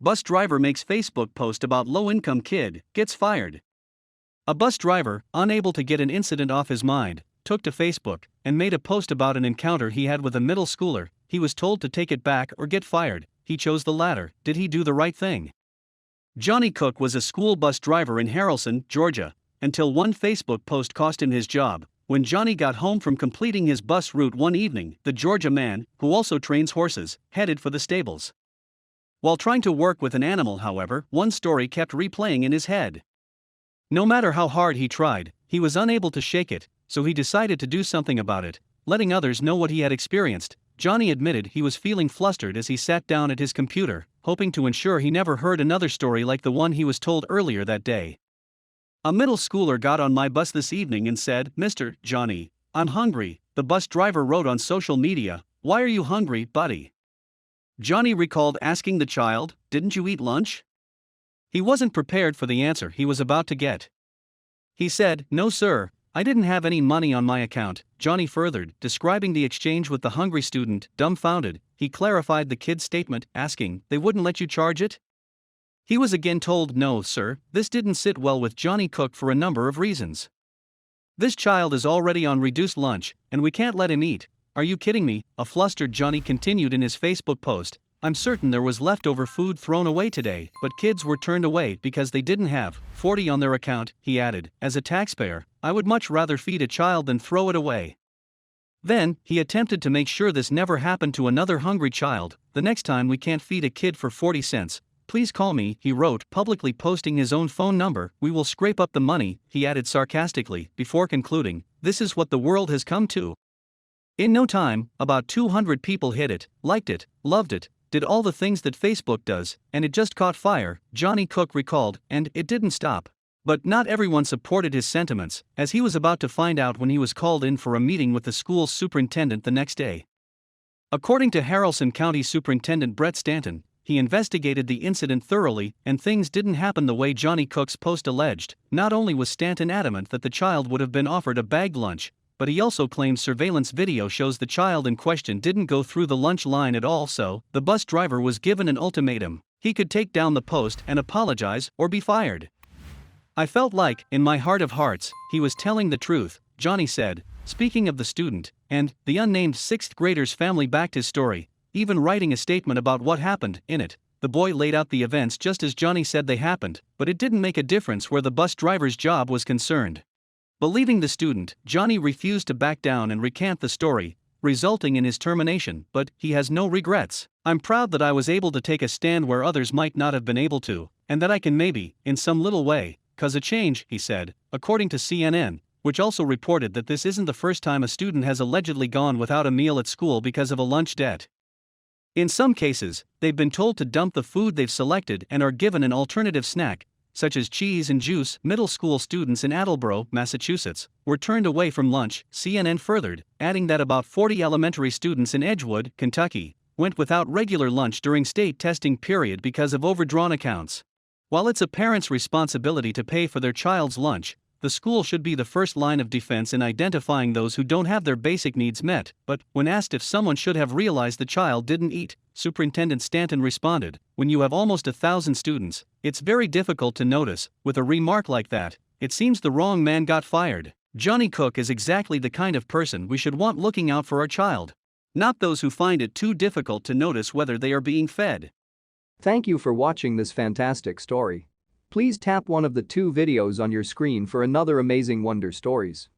Bus driver makes Facebook post about low-income kid, gets fired. A bus driver, unable to get an incident off his mind, took to Facebook and made a post about an encounter he had with a middle schooler. He was told to take it back or get fired. He chose the latter. Did he do the right thing? Johnny Cook was a school bus driver in Harrelson, Georgia, until one Facebook post cost him his job. When Johnny got home from completing his bus route one evening, the Georgia man, who also trains horses, headed for the stables. While trying to work with an animal, however, one story kept replaying in his head. No matter how hard he tried, he was unable to shake it, so he decided to do something about it, letting others know what he had experienced. Johnny admitted he was feeling flustered as he sat down at his computer, hoping to ensure he never heard another story like the one he was told earlier that day. A middle schooler got on my bus this evening and said, "Mr. Johnny, I'm hungry," the bus driver wrote on social media. "Why are you hungry, buddy?" Johnny recalled asking the child, "Didn't you eat lunch?" He wasn't prepared for the answer he was about to get. He said, "No sir, I didn't have any money on my account," Johnny furthered, describing the exchange with the hungry student. Dumbfounded, he clarified the kid's statement, asking, "They wouldn't let you charge it?" He was again told, "No sir." This didn't sit well with Johnny Cook for a number of reasons. "This child is already on reduced lunch, and we can't let him eat. Are you kidding me?" A flustered Johnny continued in his Facebook post, "I'm certain there was leftover food thrown away today, but kids were turned away because they didn't have 40 on their account," he added. "As a taxpayer, I would much rather feed a child than throw it away." Then, he attempted to make sure this never happened to another hungry child. "The next time we can't feed a kid for 40 cents, please call me," he wrote, publicly posting his own phone number. "We will scrape up the money," he added sarcastically, before concluding, "This is what the world has come to." In no time, about 200 people hit it, liked it, loved it, did all the things that Facebook does, and it just caught fire, Johnny Cook recalled, and it didn't stop. But not everyone supported his sentiments, as he was about to find out when he was called in for a meeting with the school's superintendent the next day. According to Harrelson County Superintendent Brett Stanton, he investigated the incident thoroughly, and things didn't happen the way Johnny Cook's post alleged. Not only was Stanton adamant that the child would have been offered a bagged lunch, but he also claimed surveillance video shows the child in question didn't go through the lunch line at all. So, the bus driver was given an ultimatum: he could take down the post and apologize or be fired. "I felt like, in my heart of hearts, he was telling the truth," Johnny said, speaking of the student, and the unnamed 6th grader's family backed his story, even writing a statement about what happened. In it, the boy laid out the events just as Johnny said they happened, but it didn't make a difference where the bus driver's job was concerned. Believing the student, Johnny refused to back down and recant the story, resulting in his termination, but he has no regrets. "I'm proud that I was able to take a stand where others might not have been able to, and that I can maybe, in some little way, cause a change," he said, according to CNN, which also reported that this isn't the first time a student has allegedly gone without a meal at school because of a lunch debt. In some cases, they've been told to dump the food they've selected and are given an alternative snack, such as cheese and juice. Middle school students in Attleboro, Massachusetts, were turned away from lunch, CNN furthered, adding that about 40 elementary students in Edgewood, Kentucky, went without regular lunch during state testing period because of overdrawn accounts. While it's a parent's responsibility to pay for their child's lunch, the school should be the first line of defense in identifying those who don't have their basic needs met. But, when asked if someone should have realized the child didn't eat, Superintendent Stanton responded, "When you have almost 1,000 students, it's very difficult to notice." With a remark like that, it seems the wrong man got fired. Johnny Cook is exactly the kind of person we should want looking out for our child, not those who find it too difficult to notice whether they are being fed. Thank you for watching this fantastic story. Please tap one of the 2 videos on your screen for another amazing Wonder Stories.